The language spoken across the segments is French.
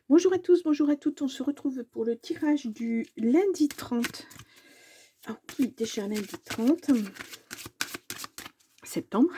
Bonjour à tous, bonjour à toutes. On se retrouve pour le tirage du lundi 30. Ah oui, déjà lundi 30 septembre.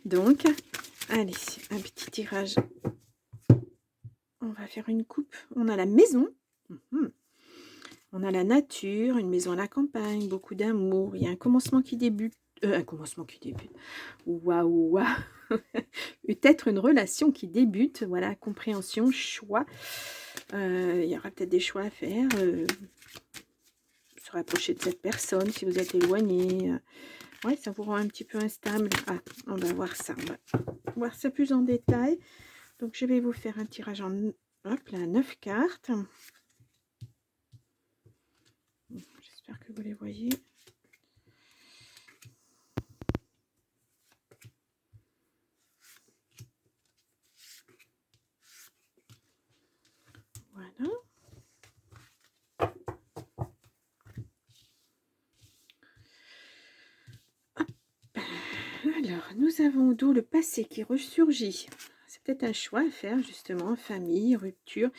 Donc, allez, un petit tirage. On va faire une coupe. On a la maison. Mhm. On a la nature, une maison à la campagne, beaucoup d'amour. Il y a un commencement qui débute. Un commencement qui débute. Waouh, waouh. Peut-être une relation qui débute. Voilà, compréhension, choix. Il y aura peut-être des choix à faire. Se rapprocher de cette personne si vous êtes éloigné. Ouais, ça vous rend un petit peu instable. Ah, on va voir ça. On va voir ça plus en détail. Donc, je vais vous faire un tirage en hop, là, 9 cartes. J'espère que vous les voyez. Voilà. Hop. Alors, nous avons d'où le passé qui ressurgit. C'est peut-être un choix à faire, justement, famille, rupture.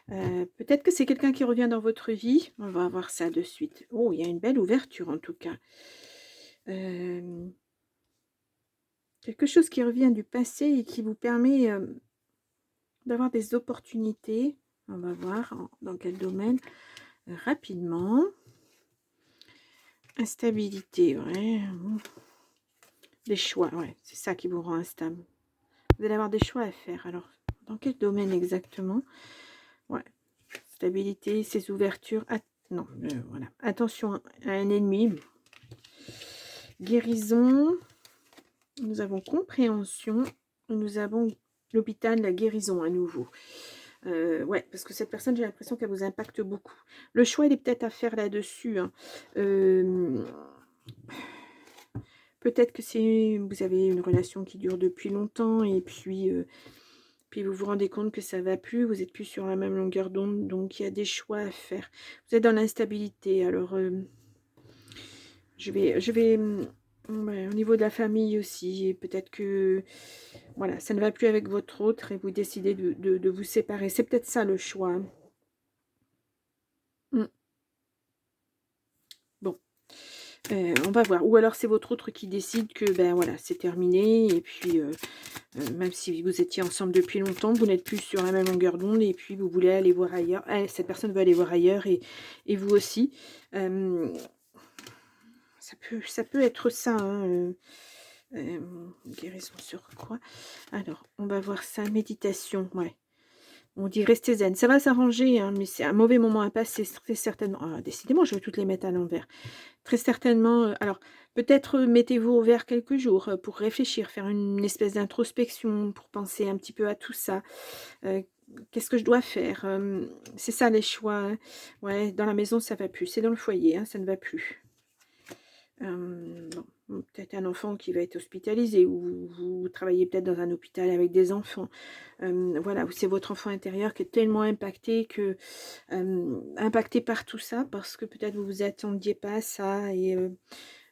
Peut-être que c'est quelqu'un qui revient dans votre vie. On va voir ça de suite. Oh, il y a une belle ouverture, en tout cas. Quelque chose qui revient du passé et qui vous permet d'avoir des opportunités. On va voir dans quel domaine. Rapidement. Instabilité, ouais. Des choix, ouais. C'est ça qui vous rend instable. Vous allez avoir des choix à faire. Alors, dans quel domaine exactement? Ouais. Stabilité, ces ouvertures. Non, voilà. Attention à un ennemi. Guérison. Nous avons compréhension. Nous avons l'hôpital, la guérison à nouveau. Ouais, parce que cette personne, j'ai l'impression qu'elle vous impacte beaucoup. Le choix, il est peut-être à faire là-dessus. Hein. Peut-être que vous avez une relation qui dure depuis longtemps et puis vous vous rendez compte que ça va plus, vous n'êtes plus sur la même longueur d'onde, donc il y a des choix à faire. Vous êtes dans l'instabilité. Alors, ouais, au niveau de la famille aussi, et peut-être que voilà, ça ne va plus avec votre autre et vous décidez de vous séparer. C'est peut-être ça le choix. Hein. Bon, on va voir. Ou alors c'est votre autre qui décide que ben voilà, c'est terminé. Et puis même si vous étiez ensemble depuis longtemps, vous n'êtes plus sur la même longueur d'onde et puis vous voulez aller voir ailleurs. Cette personne veut aller voir ailleurs et vous aussi. Ça peut être ça. Hein, guérison sur quoi? Alors, on va voir ça. Méditation, ouais. On dit restez zen. Ça va s'arranger, hein, mais c'est un mauvais moment à passer, très certainement. Ah, décidément, je vais toutes les mettre à l'envers. Très certainement, alors peut-être mettez-vous au vert quelques jours pour réfléchir, faire une espèce d'introspection, pour penser un petit peu à tout ça. Heu, Qu'est-ce que je dois faire? C'est ça les choix, hein. Ouais, dans la maison ça va plus, c'est dans le foyer, hein, ça ne va plus. Bon, peut-être un enfant qui va être hospitalisé ou vous travaillez peut-être dans un hôpital avec des enfants. Voilà, ou c'est votre enfant intérieur qui est tellement impacté que impacté par tout ça parce que peut-être vous vous attendiez pas à ça et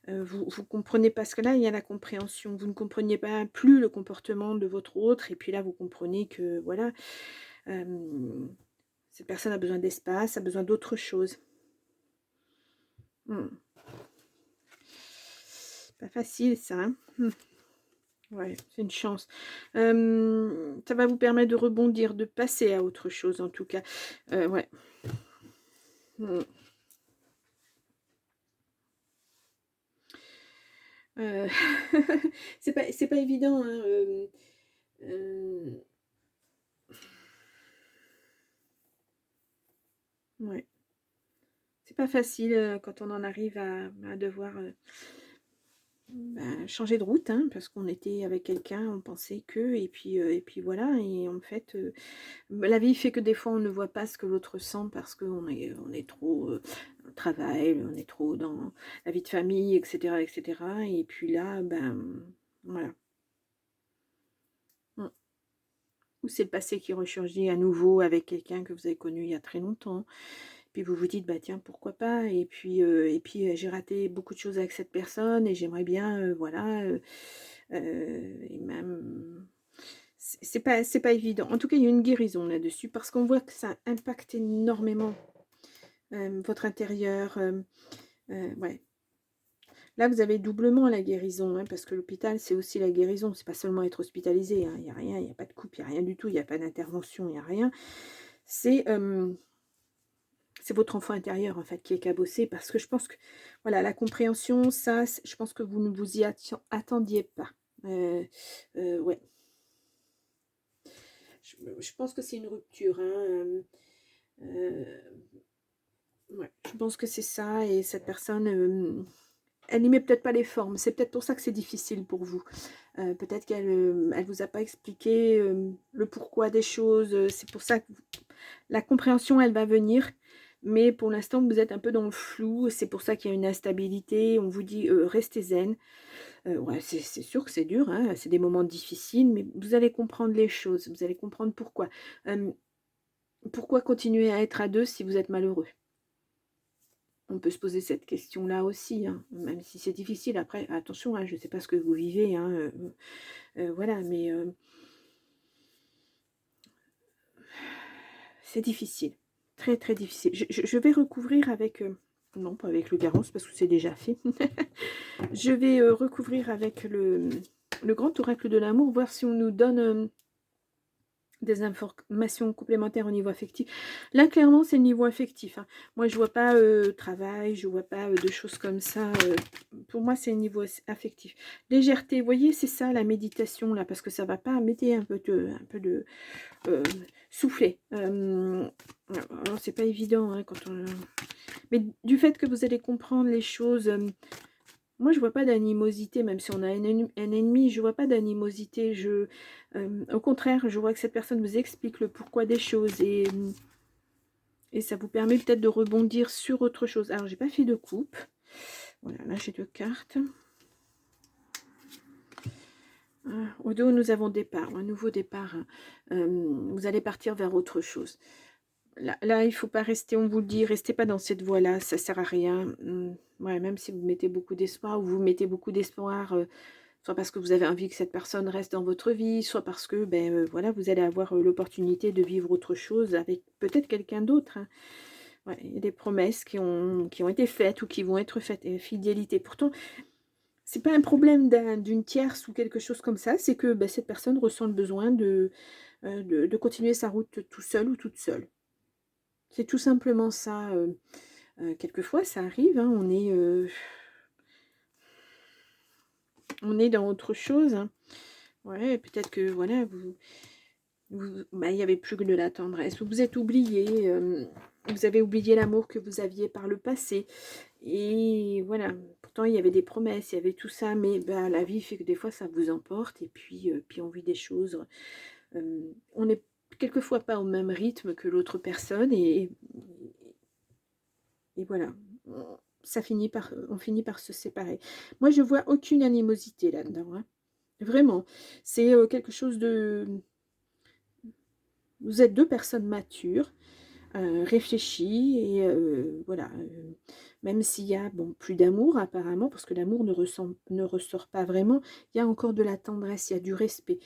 vous comprenez parce que là, il y a la compréhension. Vous ne compreniez pas plus le comportement de votre autre et puis là, vous comprenez que voilà, hem, cette personne a besoin d'espace, a besoin d'autre chose. Mmh. Pas facile ça, hein? Ouais, c'est une chance. Ça va vous permettre de rebondir, de passer à autre chose en tout cas. Ouais. Mmh. Heu, c'est pas évident, hein, ouais. C'est pas facile, quand on en arrive à devoir, ben, changer de route, hein, parce qu'on était avec quelqu'un, on pensait que et puis voilà et en fait, la vie fait que des fois on ne voit pas ce que l'autre sent parce qu'on est trop, au travail, on est trop dans la vie de famille et cetera et puis là, ben, voilà. Mmh. Ou c'est le passé qui ressurgit à nouveau avec quelqu'un que vous avez connu il y a très longtemps. Puis vous vous dites: «Bah, tiens, pourquoi pas?» et puis, j'ai raté beaucoup de choses avec cette personne et j'aimerais bien, voilà, et même c'est pas évident. En tout cas, il y a une guérison là-dessus parce qu'on voit que ça impacte énormément votre intérieur. Ouais. Là, vous avez doublement la guérison, hein, parce que l'hôpital, c'est aussi la guérison. C'est pas seulement être hospitalisé, hein. Il n'y a rien, il n'y a pas de coupe, il n'y a rien du tout, il n'y a pas d'intervention, il n'y a rien. C'est votre enfant intérieur, en fait, qui est cabossé, parce que je pense que, voilà, la compréhension, ça, je pense que vous ne vous y attendiez pas. Ouais. Je pense que c'est une rupture, hein. Ouais, je pense que c'est ça, et cette personne, elle n'y met peut-être pas les formes. C'est peut-être pour ça que c'est difficile pour vous. Peut-être qu'elle elle vous a pas expliqué le pourquoi des choses. C'est pour ça que la compréhension, elle va venir. Mais pour l'instant, vous êtes un peu dans le flou. C'est pour ça qu'il y a une instabilité. On vous dit, restez zen. Ouais, c'est sûr que c'est dur, hein, c'est des moments difficiles, mais vous allez comprendre les choses. Vous allez comprendre pourquoi. Pourquoi continuer à être à deux si vous êtes malheureux? On peut se poser cette question-là aussi, hein, même si c'est difficile. Après, attention, hein, je ne sais pas ce que vous vivez, hein, voilà, mais c'est difficile, très très difficile. Je vais recouvrir avec, non pas avec le Garance parce que c'est déjà fait. Je vais recouvrir avec le grand oracle de l'amour, voir si on nous donne des informations complémentaires au niveau affectif. Là, clairement, c'est le niveau affectif, hein. Moi, je vois pas travail, je vois pas de choses comme ça. Pour moi, c'est le niveau affectif. Légèreté, vous voyez, c'est ça, la méditation, là, parce que ça va pas. Mettez un peu de souffler. Alors, c'est pas évident, hein, quand on... Mais du fait que vous allez comprendre les choses... moi, je vois pas d'animosité, même si on a un ennemi, je vois pas d'animosité. Au contraire, je vois que cette personne vous explique le pourquoi des choses, et ça vous permet peut-être de rebondir sur autre chose. Alors, j'ai pas fait de coupe. Voilà, là, j'ai 2 cartes. Au dos, nous avons départ, un nouveau départ. Vous allez partir vers autre chose. Là, il ne faut pas rester, on vous le dit, restez pas dans cette voie-là, ça sert à rien. Ouais, même si vous mettez beaucoup d'espoir, ou vous mettez beaucoup d'espoir, soit parce que vous avez envie que cette personne reste dans votre vie, soit parce que voilà, vous allez avoir l'opportunité de vivre autre chose avec peut-être quelqu'un d'autre, hein. Ouais, il y a des promesses qui ont été faites ou qui vont être faites, et fidélité. Pourtant, c'est pas un problème d'une tierce ou quelque chose comme ça, c'est que cette personne ressent le besoin de continuer sa route tout seul ou toute seule. C'est tout simplement ça. Quelquefois, ça arrive, hein, on est dans autre chose, hein. Ouais, peut-être que voilà, il y avait plus que de la tendresse. Vous vous êtes oublié, vous avez oublié l'amour que vous aviez par le passé. Et voilà, pourtant il y avait des promesses, il y avait tout ça, mais la vie fait que des fois ça vous emporte, et puis on vit des choses. On n'est quelquefois pas au même rythme que l'autre personne, et voilà, on finit par se séparer. Moi, je vois aucune animosité là-dedans, hein. Vraiment. C'est quelque chose de... Vous êtes 2 personnes matures, réfléchies, et voilà. Même s'il y a plus d'amour apparemment, parce que l'amour ne ressort pas vraiment, il y a encore de la tendresse, il y a du respect.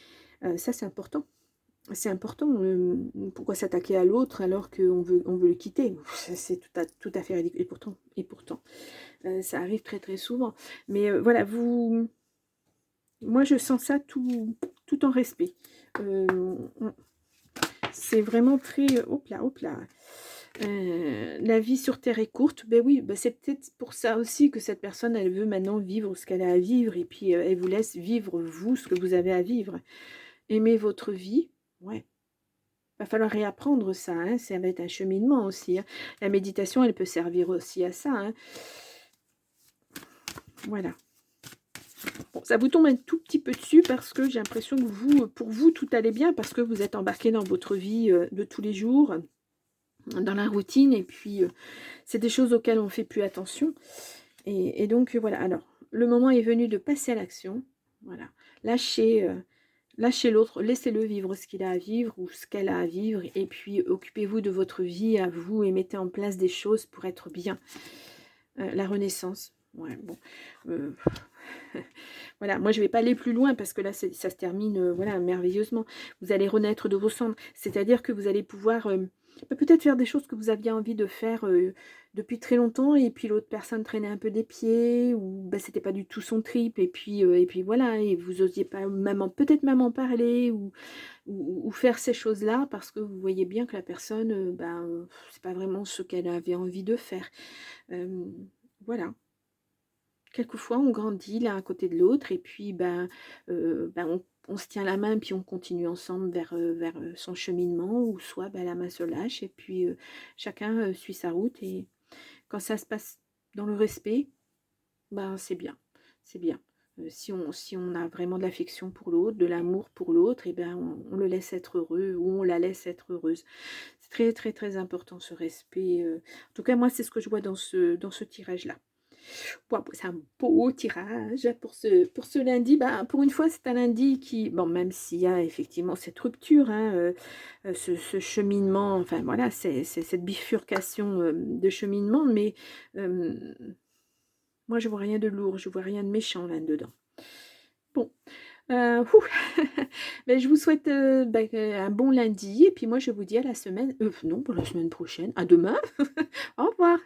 Ça, c'est important. C'est important. Pourquoi s'attaquer à l'autre alors qu'on veut le quitter? C'est tout à fait ridicule. Et pourtant, ça arrive très très souvent. Mais voilà, moi je sens ça tout en respect. C'est vraiment très... hop là, hop là. La vie sur Terre est courte. Ben oui, c'est peut-être pour ça aussi que cette personne, elle veut maintenant vivre ce qu'elle a à vivre. Et puis, elle vous laisse vivre, vous, ce que vous avez à vivre. Aimez votre vie. Ouais. Va falloir réapprendre ça, hein. Ça va être un cheminement aussi, hein. La méditation, elle peut servir aussi à ça, hein. Voilà. Bon, ça vous tombe un tout petit peu dessus parce que j'ai l'impression que pour vous, tout allait bien parce que vous êtes embarqué dans votre vie de tous les jours, dans la routine, et puis c'est des choses auxquelles on ne fait plus attention. Et donc, voilà. Alors, le moment est venu de passer à l'action. Voilà. Lâchez l'autre, laissez-le vivre ce qu'il a à vivre ou ce qu'elle a à vivre, et puis occupez-vous de votre vie à vous et mettez en place des choses pour être bien. La renaissance, ouais, bon, Voilà, moi je vais pas aller plus loin parce que là ça se termine voilà, merveilleusement. Vous allez renaître de vos cendres, c'est-à-dire que vous allez pouvoir peut-être faire des choses que vous aviez envie de faire depuis très longtemps et puis l'autre personne traînait un peu des pieds ou bah, c'était pas du tout son trip et puis voilà, et vous osiez pas même peut-être même en parler ou faire ces choses-là parce que vous voyez bien que la personne ben, c'est pas vraiment ce qu'elle avait envie de faire. Euh, voilà. Quelquefois, on grandit l'un à côté de l'autre et puis ben, on se tient la main puis on continue ensemble vers son cheminement ou soit ben, la main se lâche et puis chacun suit sa route et quand ça se passe dans le respect, ben, c'est bien, c'est bien. Si on a vraiment de l'affection pour l'autre, de l'amour pour l'autre, et ben on le laisse être heureux ou on la laisse être heureuse. C'est très très très important ce respect. En tout cas, moi, c'est ce que je vois dans ce tirage-là. Bon, c'est un beau tirage pour ce lundi. Bah, pour une fois, c'est un lundi qui, bon, même s'il y a effectivement cette rupture, hein, ce cheminement, enfin voilà, c'est cette bifurcation de cheminement, mais euh, moi, je vois rien de lourd, je vois rien de méchant là-dedans. Bon, ouf. Ben, je vous souhaite ben, un bon lundi, et puis moi, je vous dis à la semaine, non, pour la semaine prochaine, à demain. Au revoir.